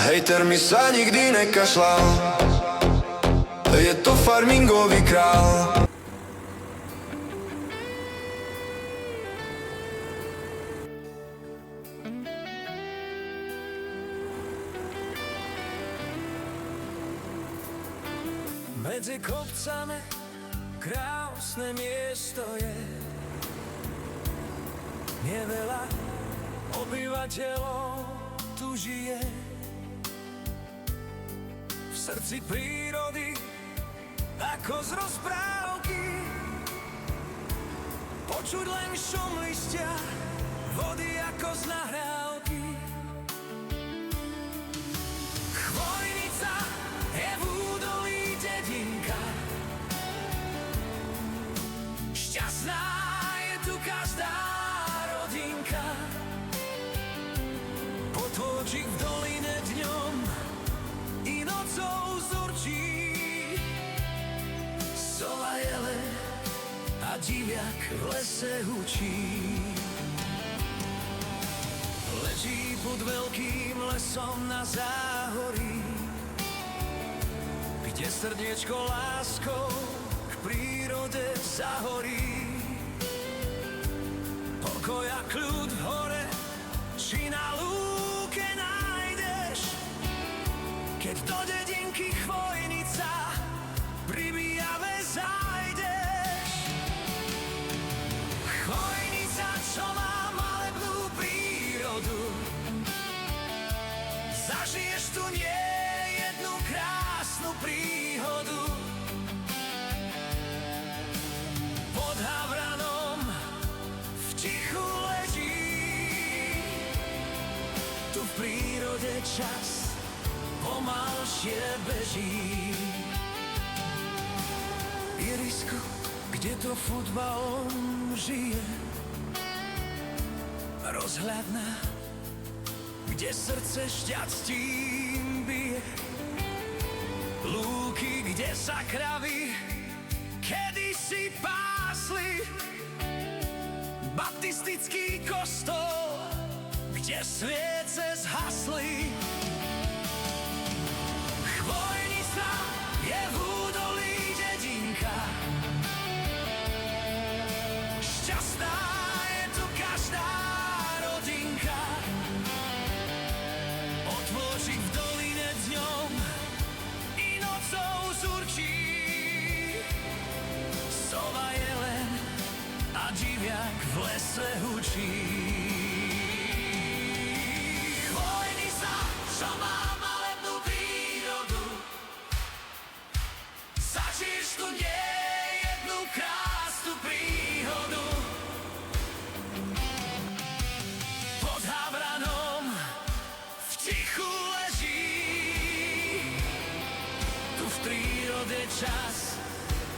Hejter mi sa nikdy nekašľal, je to farmingový král. Medzi kopcami krásne miesto je, neveľa obyvateľov tu žije. V srdci prírody, ako z rozprávky, počuť len šum listia, vody ako z nahrávky. Chvojnica je v údolí dedinka, šťastná je tu každá rodinka. Potôčik v doline dňom i nocou zurčí, sova jele a diviak v lese hučí. Leží pod veľkým lesom na záhorí, kde srdiečko láskou k prírode zahorí. Pokoj a kľud v hore či na lúke nájdeš, keď do dedinky Chvojnica pribíjave zájdeš. Chvojnica, čo má malebnú prírodu, zažiješ tu nie jednu krásnu príhodu. Pod havranom v tichu leží, tu v prírode čas pomalšie beží. Irisko, kde to futbalom žije, rozhľadná, kde srdce šťastím bije. Lúky, kde sa kravy kedysi pásli, baptistický kostol, kde sviece zhasli. Chvojnica je v údolí dedinka, šťastná je tu každá rodinka. Otvočík v doline dňom i nocou zurčí, sova jelen a diviak v lese hučí. Chvojnica, čo má malebnú prírodu, zažiješ tu nie jednu krásnu príhodu. Pod havranom v tichu leží, tu v prírode čas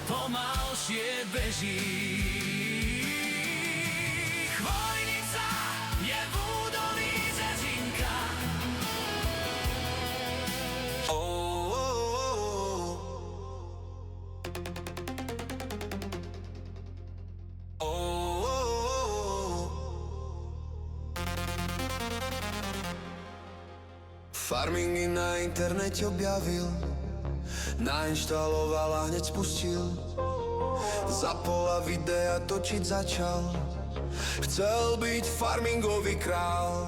pomalšie beží. Chvojnica je v údolí dedinka, Farmingy na internete objavil, nainštaloval a hneď spustil. Zapol a videa točiť začal, chcel byť farmingový král.